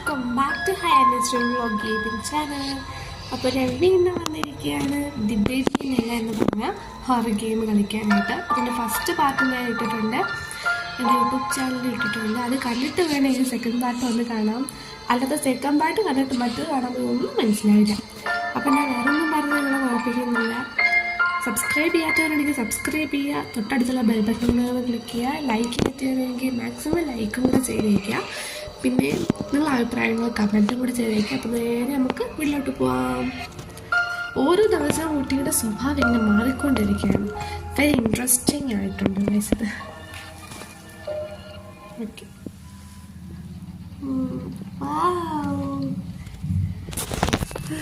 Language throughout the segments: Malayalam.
വെൽക്കം ബാക്ക് ടു ഹൈ അനസ്റ്റർ വ്ളോഗ് ഗെയിമിംഗ് ചാനൽ. അപ്പോൾ രവി ഇന്ന് വന്നിരിക്കുകയാണ് ദി ബേബി നെല്ല എന്ന് പറഞ്ഞ ഹൊറർ ഗെയിം കളിക്കാനായിട്ട്. അതിൻ്റെ ഫസ്റ്റ് പാർട്ട് ഞാൻ ഇട്ടിട്ടുണ്ട്, എൻ്റെ യൂട്യൂബ് ചാനലിൽ ഇട്ടിട്ടുണ്ട്. അത് കണ്ടിട്ട് വേണം ഈ സെക്കൻഡ് പാർട്ട് ഒന്ന് കാണാം. അല്ലാതെ സെക്കൻഡ് പാർട്ട് കണ്ടിട്ട് മറ്റു കാണുമ്പോൾ ഒന്നും മനസ്സിലായില്ല. അപ്പോൾ ഞാൻ വേറെ ഒന്നും പറഞ്ഞ് നിങ്ങളെ കുഴപ്പിക്കുന്നില്ല. സബ്സ്ക്രൈബ് ചെയ്യാത്തവരുണ്ടെങ്കിൽ സബ്സ്ക്രൈബ് ചെയ്യുക, തൊട്ടടുത്തുള്ള ബെൽ ബട്ടണുകൾ ക്ലിക്ക് ചെയ്യുക, ലൈക്ക് ചെയ്യാത്തവരെങ്കിൽ മാക്സിമം ലൈക്കും കൂടെ ചെയ്തേക്കുക. പിന്നെ നിങ്ങളുടെ അഭിപ്രായങ്ങൾ കമൻറ്റും കൂടി ചെയ്തേക്കുക. അപ്പോൾ നേരെ നമുക്ക് വീട്ടിലോട്ട് പോവാം. ഓരോ ദിവസവും കുട്ടിയുടെ സ്വഭാവം ഇങ്ങനെ മാറിക്കൊണ്ടിരിക്കുകയാണ്. വെരി ഇൻട്രസ്റ്റിംഗ് ആയിട്ടുണ്ട് വയസ്സത്. ഓക്കെ,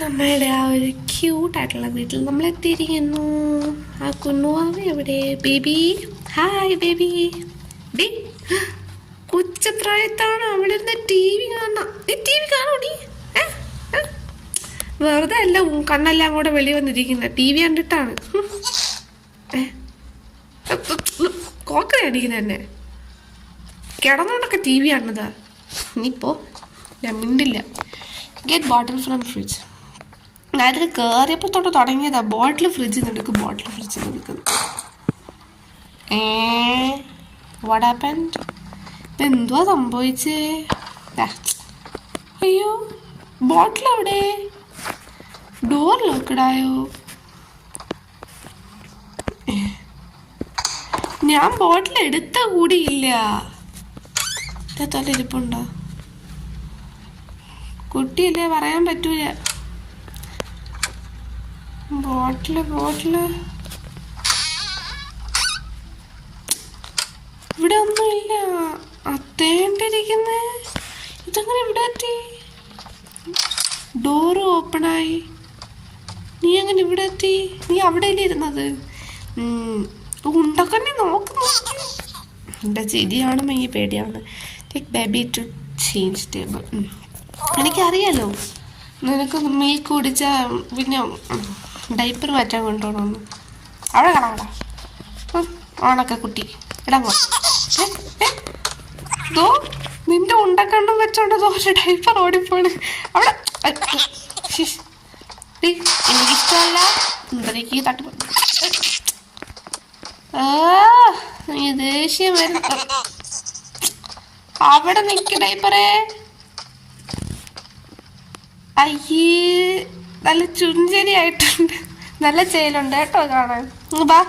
നമ്മളുടെ ആ ഒരു ക്യൂട്ടായിട്ടുള്ള വീട്ടിൽ നമ്മൾ എത്തിയിരിക്കുന്നു. ആ കുന്നുവാവ് എവിടെ? Baby, hi baby. ഡി കൊച്ചപ്രായത്താണ് അവിടെ ഇരുന്ന് ടി വി കാണാം. ടി വി കാണൂടി, വെറുതെ അല്ല കണ്ണെല്ലാം കൂടെ വെളി വന്നിരിക്കുന്നത്. ടി വി കണ്ടിട്ടാണ്. കോക്കറി അടിക്കുന്നത് തന്നെ. കിടന്നോണ്ടൊക്കെ ടി വി കാണുന്നതാ. ഇനിയിപ്പോ ഞാൻ മിണ്ടില്ല. Get bottle from fridge. ഞാനിത് കയറിയപ്പോൾ തൊട്ട് തുടങ്ങിയതാ. ബോട്ടിൽ ഫ്രിഡ്ജിൽ നിന്ന് എടുക്കും, ബോട്ടിൽ ഫ്രിഡ്ജിൽ നിന്ന് എടുക്കുന്നു. What happened? ഇതെന്തുവാ സംഭവിച്ചേ? അയ്യോ, ബോട്ടിൽ എവിടെ? ഡോർ ലോക്കഡായോ? ഞാൻ ബോട്ടിൽ എടുത്ത കൂടിയില്ല. ഇരിപ്പുണ്ടോ? കുട്ടിയല്ലേ, പറയാൻ പറ്റൂല. ബോട്ടില് ഇവിടെ ഒന്നുമില്ല. അത്തേണ്ടിരിക്കുന്നേ. ഇതെങ്ങനെ ഇവിടെ എത്തി? ഡോറ് ഓപ്പണായി. നീ അങ്ങനെ ഇവിടെ എത്തി? നീ അവിടെയല്ലേ ഇരുന്നത്? ഉണ്ടക്കണ്ണി നോക്കുന്നു. എൻ്റെ ചിരിയാണ് ഈ പേടിയാണ്. Take baby to change table. എനിക്കറിയാലോ നിനക്ക് മിൽക്ക് കുടിച്ച പിന്നെ ഡൈപ്പർ മാറ്റാൻ കൊണ്ടുപോകണമെന്ന്. അവിടെ കാണാടാ ഓണക്ക കുട്ടി. ഇടാൻ പോ. നിന്റെ ഉണ്ടക്കണ്ണും വെച്ചോണ്ട് ദോശ ഡൈപ്പർ ഓടിപ്പോണ് അവിടെ. എനിക്കിഷ്ടമല്ല. എനിക്ക് തട്ട് ദേഷ്യം വരും. അവിടെ നിൽക്ക ഡൈപ്പറേ. അയ്യേ, നല്ല ചുഞ്ചരി ആയിട്ടുണ്ട്. നല്ല ചേലുണ്ട് കേട്ടോ കാണാൻ. ബാ,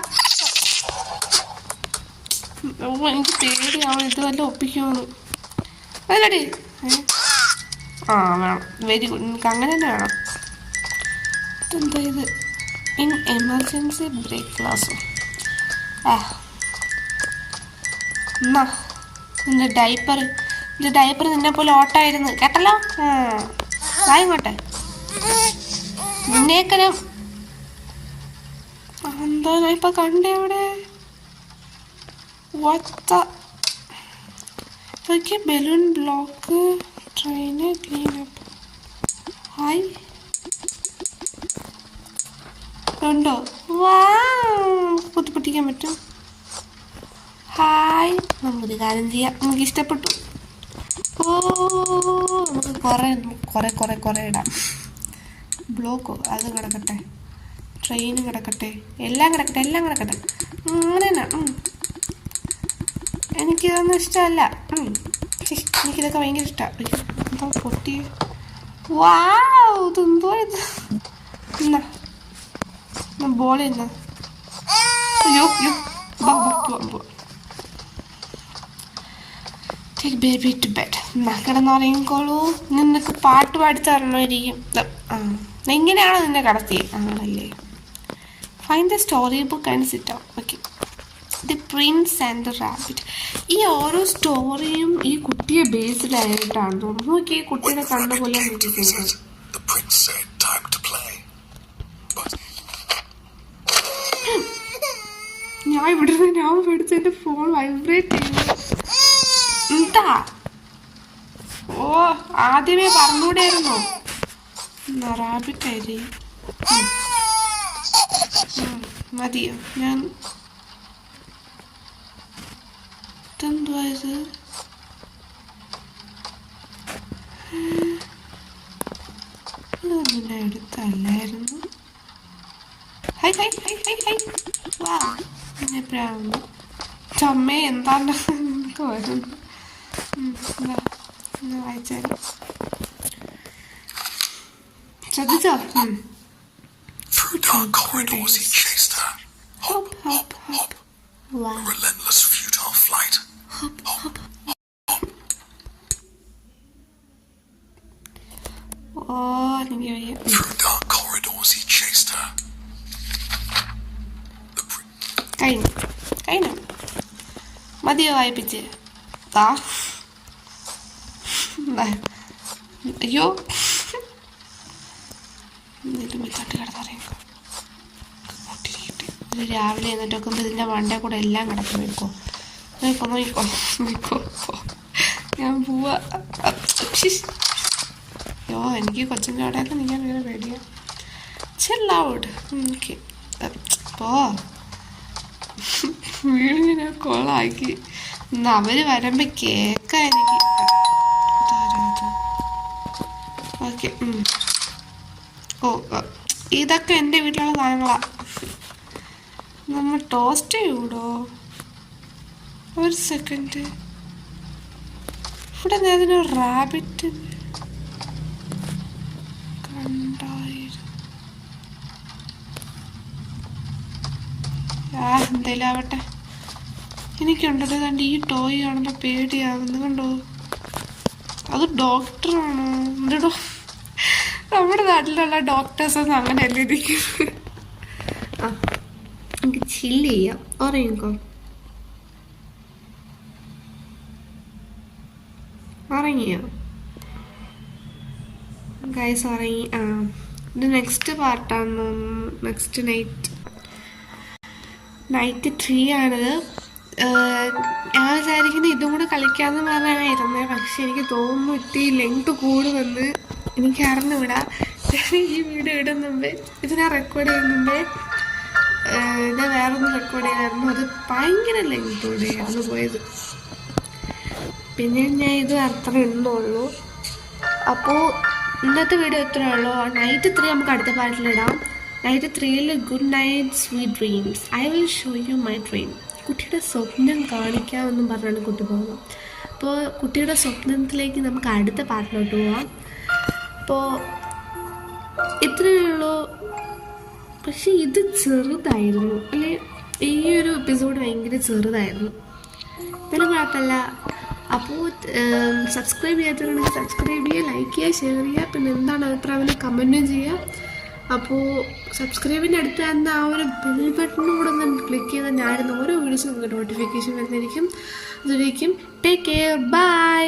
എനിക്ക് പേടിയാവും ഇത് വല്ല ഒപ്പിക്കുമെന്ന്. അതടി. വേണം. Very good. എനിക്ക് അങ്ങനെ തന്നെ വേണം. ഇതെന്താ ഇത്? In emergency break class. നിന്റെ ഡൈപ്പർ നിന്നെ പോലെ ഓട്ടായിരുന്നു കേട്ടല്ലോ. ഇങ്ങോട്ടെ നിന്നേക്കരം. എന്താ ഞാൻ ഇപ്പൊ കണ്ടേ അവിടെ? Balloon block train clean up. Hi ഉണ്ടോ? വാ, പൊട്ടിക്കാൻ പറ്റും. ഹായ്, നമുക്കൊരു കാര്യം ചെയ്യാം. നമുക്ക് ഇഷ്ടപ്പെട്ടു. നമുക്ക് കുറെ ഇടാം. ബ്ലോക്കോ അത് കിടക്കട്ടെ, ട്രെയിന് കിടക്കട്ടെ, എല്ലാം കിടക്കട്ടെ. അങ്ങനെ തന്നെ. എനിക്കിതൊന്നും ഇഷ്ടമല്ല. എനിക്കിതൊക്കെ ഭയങ്കര ഇഷ്ടമാണ്. എന്താ പൊട്ടി? വാവ്, ഇതെന്തോ ഇത്? എന്നാ ബോൾ എന്നാ? അയ്യോ ടേക്ക് ബേബി ടു ബെഡ്. കിടന്നുറങ്ങിക്കോളൂ. നിനക്ക് പാട്ട് പാടിത്തരണമായിരിക്കും. എങ്ങനെയാണോ നിന്നെ കടത്തി? ആണല്ലേ. Find the story book and sit down. Okay. The Prince and the rabbit. ഈ ഓരോ സ്റ്റോറിയും ഈ കുട്ടിയെ ബേസ്ഡായിട്ടാണ് തോന്നുന്നു. നോക്കി, ഈ കുട്ടിയുടെ കണ്ടുപോലെ ഇരിക്കുന്നത്. ഞാൻ പഠിച്ച എൻ്റെ ഫോൺ വൈബ്രേറ്റ് ചെയ്യുന്നു. എന്താ? ഓ, ആദ്യമേ പറഞ്ഞൂടായിരുന്നോ? റാബിറ്റ് ആയി മതിയോ? ഞാൻ ഇതെന്തുവാ ഇത്? പിന്നെ എടുത്തല്ലായിരുന്നു. Hi hi hi hi hi വാ എപ്പോഴാണ് ചമ്മ എന്താണ് വരുന്നു. വായിച്ചാൽ ശ്രദ്ധിച്ചോ? Through dark corridors he chased her. Hop, hop, hop. Wow. A relentless, futile flight. Hop, hop. Oh, through dark corridors he chased her. കഴിഞ്ഞു മതിയോ വായിപ്പിച്ച്? അയ്യോ തട്ട് കിടന്നറിയാം. രാവിലെ എന്നിട്ട് നോക്കുമ്പോൾ ഇതിൻ്റെ വണ്ടേ കൂടെ എല്ലാം കിടക്കും. നോക്കോ ഞാൻ പോവാ. അയ്യോ എനിക്ക് കൊച്ചിൻ്റെ അവിടെയൊക്കെ നീക്കാൻ ഭയങ്കര പേടിയാ. ചെല്ലൗഡ് ഓക്കെ പോ. വീടിനെ കോളാക്കി. അവര് വരുമ്പോ കേക്കാ എനിക്ക്. ഓക്കെ ഓ ഇതൊക്കെ എൻ്റെ വീട്ടിലുള്ള സാധനങ്ങളാ. നമ്മൾ ടോസ്റ്റ് ചെയ്യൂടോ? ഒരു സെക്കൻഡ്. ഇവിടെ നേരത്തിന് റാബിറ്റ് കണ്ടായിരുന്നു. എന്തായാലും ആവട്ടെ. എനിക്കുണ്ടത് കണ്ട് ഈ ടോയ് കാണുമ്പോൾ പേടിയാവുന്നു. കണ്ടോ? അത് ഡോക്ടറാണോ? എന്തോ നമ്മുടെ നാട്ടിലുള്ള ഡോക്ടേഴ്സൊന്നും അങ്ങനെ അല്ലേ ഇരിക്കും. എനിക്ക് ചില്ല് ചെയ്യാം. ഉറങ്ങിക്കോ. ഉറങ്ങിയോ ഗൈസ്? ഉറങ്ങി. ഇത് നെക്സ്റ്റ് പാർട്ടാണ്. നെക്സ്റ്റ് നൈറ്റ് 3 ആണിത്. ഞാൻ വിചാരിക്കുന്നത് ഇതും കൂടെ കളിക്കാമെന്ന് പറഞ്ഞായിരുന്നേ. പക്ഷെ എനിക്ക് തോന്നുന്നു ഇത്തി ലെങ്ത് കൂടുമെന്ന്. എനിക്ക് അറിഞ്ഞുവിടാ. ഈ വീഡിയോ ഇടുന്നുണ്ട്, ഇത് ഞാൻ റെക്കോർഡ് ചെയ്യുന്നുണ്ട്. ഞാൻ വേറൊന്ന് റെക്കോർഡ് ചെയ്തായിരുന്നു. അത് ഭയങ്കര ലെങ്തോടെയായിരുന്നു പോയത്. പിന്നെ ഞാൻ ഇത് അത്ര ഇടുന്നുള്ളൂ. അപ്പോൾ ഇന്നത്തെ വീഡിയോ ഇത്രയേ ഉള്ളൂ. നൈറ്റ് 3 നമുക്ക് അടുത്ത പാർട്ടിലിടാം. Night 3 good night sweet dreams. I will show you my dream. കുട്ടിയുടെ സ്വപ്നം കാണിക്കാമെന്നും പറഞ്ഞാണ് കുട്ടി പോകുന്നത്. അപ്പോൾ കുട്ടിയുടെ സ്വപ്നത്തിലേക്ക് നമുക്ക് അടുത്ത പാർട്ടിലോട്ട് പോവാം. അപ്പോൾ ഇത്രയേ ഉള്ളൂ. പക്ഷെ ഇത് ചെറുതായിരുന്നു അല്ലേ? ഈ ഒരു എപ്പിസോഡ് ഭയങ്കര ചെറുതായിരുന്നു. എന്നാലും കുഴപ്പമില്ല. അപ്പോൾ സബ്സ്ക്രൈബ് ചെയ്യാത്തവരുണ്ടെങ്കിൽ സബ്സ്ക്രൈബ് ചെയ്യുക, ലൈക്ക് ചെയ്യുക, ഷെയർ ചെയ്യുക. പിന്നെ എന്താണ് അഭിപ്രായം കമൻറ്റും ചെയ്യുക. അപ്പോൾ സബ്സ്ക്രൈബിൻ്റെ അടുത്ത് തന്നെ ആ ഒരു ബെൽ ബട്ടണും കൂടെ ഒന്ന് ക്ലിക്ക് ചെയ്താൽ ഞാനിന്ന് ഓരോ വീഡിയോസും നിങ്ങൾക്ക് നോട്ടിഫിക്കേഷൻ വരുന്നതായിരിക്കും. അതുവരേക്കും ടേക്ക് കെയർ, ബൈ.